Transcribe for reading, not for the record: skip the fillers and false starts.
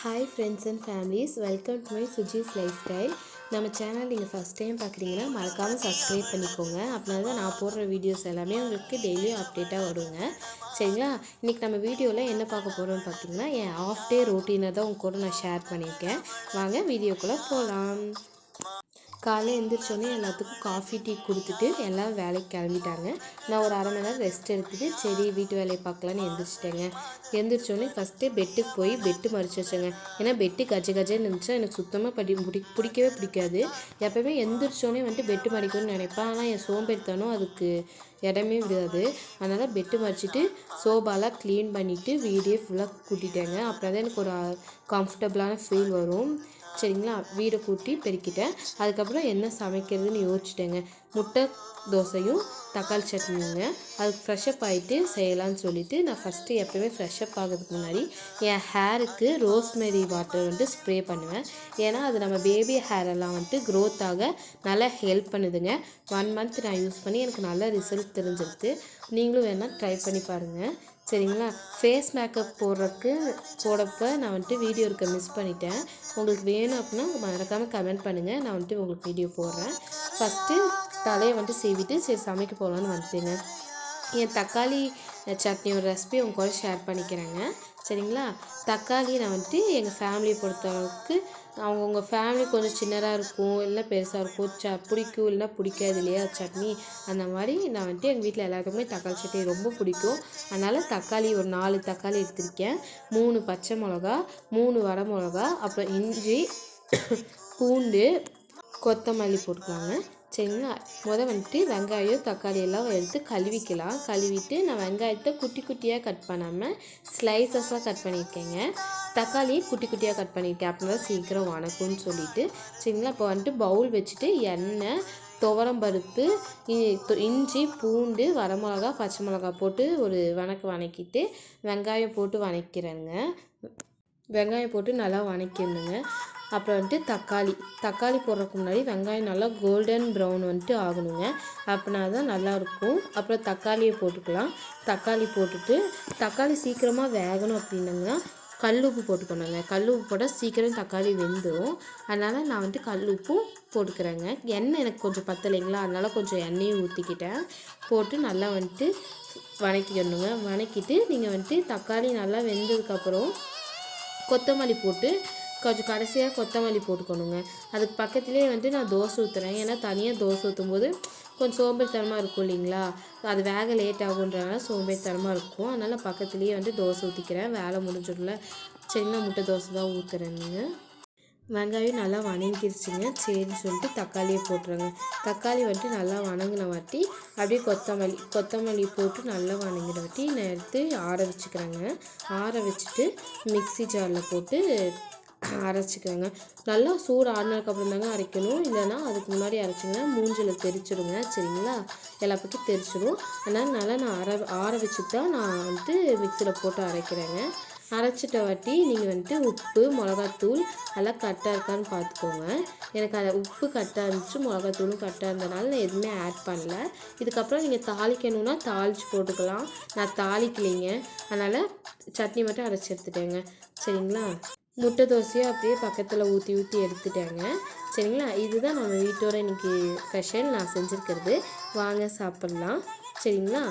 Hi friends and families, welcome to my Suji's Lifestyle. நம்ம channel நீங்கள் first time பார்க்குறீங்கன்னா மறக்காமல் சப்ஸ்கிரைப் பண்ணிக்கோங்க. அப்படின்னா தான் நான் போடுற வீடியோஸ் எல்லாமே உங்களுக்கு டெய்லியும் அப்டேட்டாக வருங்க. சரிங்களா? இன்றைக்கி நம்ம வீடியோவில் என்ன பார்க்க போகிறோம்னு பார்த்தீங்கன்னா என் ஆஃப் டே ரொட்டீனை தான் உங்க கூட நான் ஷேர் பண்ணியிருக்கேன். வாங்க வீடியோக்குள்ளே போகலாம். காலையில் எழுந்திரிச்சோன்னே எல்லாத்துக்கும் காஃபி டீ கொடுத்துட்டு எல்லாம் வேலைக்கு கிளம்பிட்டாங்க. நான் ஒரு 1/2 மணி நேரம் ரெஸ்ட் எடுத்துகிட்டு சரி வீட்டு வேலையை பார்க்கலான்னு எழுந்திரிச்சிட்டேங்க. எழுந்திரிச்சோன்னே ஃபஸ்ட்டு பெட்டுக்கு போய் பெட்டு மடிச்சு வச்சேங்க. ஏன்னா பெட்டு கஜன்னு இருந்துச்சா எனக்கு சுத்தமாக பிடிக்கவே பிடிக்காது. எப்போவுமே எழுந்திரிச்சோன்னே வந்துட்டு பெட்டு மடிக்கணும்னு நினைப்பேன். ஆனால் என் சோம்பேறித்தனம் அதுக்கு இடமே விடாது. அதனால் பெட்டு மடிச்சுட்டு சோபாலாம் க்ளீன் பண்ணிவிட்டு வீடே ஃபுல்லாக கூட்டிட்டேங்க. அப்புறம் தான் எனக்கு ஒரு கம்ஃபர்டபுளான ஃபீல் வரும். சரிங்களா? வீடை கூட்டி பெருக்கிட்டேன். அதுக்கப்புறம் என்ன சமைக்கிறதுன்னு யோசிச்சிட்டேங்க. முட்டை தோசையும் தக்காளி சட்னிங்க. அதுக்கு ஃப்ரெஷ்அப் ஆகிட்டு செய்யலான்னு சொல்லிவிட்டு நான் ஃபஸ்ட்டு எப்போயுமே ஃப்ரெஷ்அப் ஆகிறதுக்கு முன்னாடி என் ஹேருக்கு ரோஸ்மெரி வாட்டர் வந்துட்டு ஸ்ப்ரே பண்ணுவேன். ஏன்னா அது நம்ம பேபி ஹேரெல்லாம் வந்துட்டு க்ரோத் ஆக நல்லா ஹெல்ப் பண்ணுதுங்க. 1 மந்த் நான் யூஸ் பண்ணி எனக்கு நல்ல ரிசல்ட் தெரிஞ்சிருக்கு. நீங்களும் வேணால் ட்ரை பண்ணி பாருங்கள். சரிங்களா? ஃபேஸ் மேக்கப் போடப்போ நான் வந்துட்டு வீடியோ மிஸ் பண்ணிட்டேன். உங்களுக்கு வேணும் அப்படின்னா மறக்காமல் கமெண்ட் பண்ணுங்கள். நான் வந்துட்டு உங்களுக்கு வீடியோ போடுறேன். ஃபஸ்ட்டு தலையை வந்துட்டு சீவிட்டு சரி சமைக்க போகலான்னு வந்துட்டேங்க. என் தக்காளி சட்னியோட ரெசிபி உங்க கூட ஷேர் பண்ணிக்கிறேங்க. சரிங்களா? தக்காளி நான் வந்துட்டு எங்கள் ஃபேமிலியை பொறுத்தளவுக்கு அவங்கவுங்க ஃபேமிலி கொஞ்சம் சின்னதாக இருக்கும், இல்லை பெருசாக இருக்கும், பிடிக்கும் இல்லைன்னா பிடிக்காது இல்லையா சட்னி. அந்த மாதிரி நான் வந்துட்டு எங்கள் வீட்டில் எல்லாருக்குமே தக்காளி சட்னி ரொம்ப பிடிக்கும். அதனால் தக்காளி ஒரு 4 தக்காளி எடுத்திருக்கேன். 3 பச்சை மிளகா, 3 வரமிளகா, அப்புறம் இஞ்சி, பூண்டு, கொத்தமல்லி போட்டுக்கலாங்க. சரிங்களா? வந்துட்டு வெங்காயம் தக்காளி எல்லாம் எடுத்து கழுவிக்கலாம். கழுவிட்டு நான் வெங்காயத்தை குட்டி குட்டியாக கட் பண்ணாமல் ஸ்லைசஸாக கட் பண்ணியிருக்கேங்க. தக்காளியை குட்டி குட்டியாக கட் பண்ணியிருக்கேன். அப்படின்னா சீக்கிரம் வணக்கும்னு சொல்லிவிட்டு. சரிங்களா? இப்போ வந்துட்டு பவுல் வச்சுட்டு எண்ணெய், துவரம்பருப்பு, இஞ்சி, பூண்டு, வரமிளகா, பச்சை மிளகா போட்டு ஒரு வணக்கிட்டு வெங்காயம் போட்டு வணக்கிறேங்க. வெங்காயம் போட்டு நல்லா வணக்கிடணுங்க. அப்புறம் வந்துட்டு தக்காளி போடுறதுக்கு முன்னாடி வெங்காயம் நல்லா கோல்டன் ப்ரௌன் வந்துட்டு ஆகணுங்க. அப்படின்னா தான் நல்லாயிருக்கும். அப்புறம் தக்காளியை போட்டுக்கலாம். தக்காளி போட்டுட்டு தக்காளி சீக்கிரமாக வேகணும் அப்படின்னாங்கன்னா கல் உப்பு போட்டுக்கணுங்க. கல் உப்பு போட்டால் சீக்கிரம் தக்காளி வெந்துடும். அதனால் நான் வந்துட்டு கல் உப்பும் போட்டுக்கிறேங்க. எண்ணெய் எனக்கு கொஞ்சம் பத்தலைங்களா, அதனால் கொஞ்சம் எண்ணெயும் ஊற்றிக்கிட்டேன். போட்டு நல்லா வந்துட்டு வணக்கிக்கணுங்க. வணக்கிட்டு நீங்கள் வந்துட்டு தக்காளி நல்லா வெந்ததுக்கப்புறம் கொத்தமல்லி போட்டு கொஞ்சம் கடைசியாக கொத்தமல்லி போட்டுக்கணுங்க. அதுக்கு பக்கத்துலேயே வந்துட்டு நான் தோசை ஊற்றுறேன். ஏன்னா தனியாக தோசை ஊற்றும்போது கொஞ்சம் சோம்பேறித்தனமாக இருக்கும் இல்லைங்களா, அது வேக லேட் ஆகுன்றனால சோம்பேறித்தனமாக இருக்கும். அதனால் பக்கத்துலேயே வந்துட்டு தோசை ஊற்றிக்கிறேன். வேலை முடிஞ்சிடல. சரிங்களா? முட்டை தோசை தான் ஊற்றுறேங்க. வெங்காயம் நல்லா வணங்கிருச்சுங்க. சரின்னு சொல்லிட்டு தக்காளியை போட்டுருங்க. தக்காளி வந்துட்டு நல்லா வணங்கின வாட்டி அப்படியே கொத்தமல்லி போட்டு நல்லா வணங்கின வாட்டி நான் எடுத்து ஆற வச்சுக்கிறேங்க. ஆற வச்சுட்டு மிக்ஸி ஜாரில் போட்டு அரைச்சிக்கிறேங்க. நல்லா சூடு ஆறினதுக்கப்புறம் தாங்க அரைக்கணும். இல்லைன்னா அதுக்கு முன்னாடி அரைச்சிங்கன்னா மூஞ்சில் தெரிச்சிடுங்க. சரிங்களா? எல்லா பக்கம் தெரிச்சிடும். அதனால் நல்லா நான் ஆற வச்சுட்டு தான் நான் வந்துட்டு மிக்சியில் போட்டு அரைக்கிறேங்க. அரைச்சிட்ட வாட்டி நீங்கள் வந்துட்டு உப்பு, மிளகாத்தூள் எல்லாம் கரெக்டாக இருக்கான்னு பார்த்துக்கோங்க. எனக்கு அதை உப்பு கரெக்டாக இருந்துச்சு, மிளகாத்தூளும் கரெக்டாக இருந்ததுனால நான் எதுவுமே ஆட் பண்ணல. இதுக்கப்புறம் நீங்கள் தாளிக்கணுன்னா தாளித்து போட்டுக்கலாம். நான் தாளிக்கலைங்க. அதனால் சட்னி மட்டும் அரைச்சி எடுத்துட்டேங்க. சரிங்களா? முட்டை தோசையை அப்படியே பக்கத்தில் ஊற்றி எடுத்துட்டேங்க. சரிங்களா? இதுதான் நம்ம வீட்டோட இன்றைக்கி ஸ்பெஷல் நான் செஞ்சுருக்கிறது. வாங்க சாப்பிட்லாம். சரிங்களா?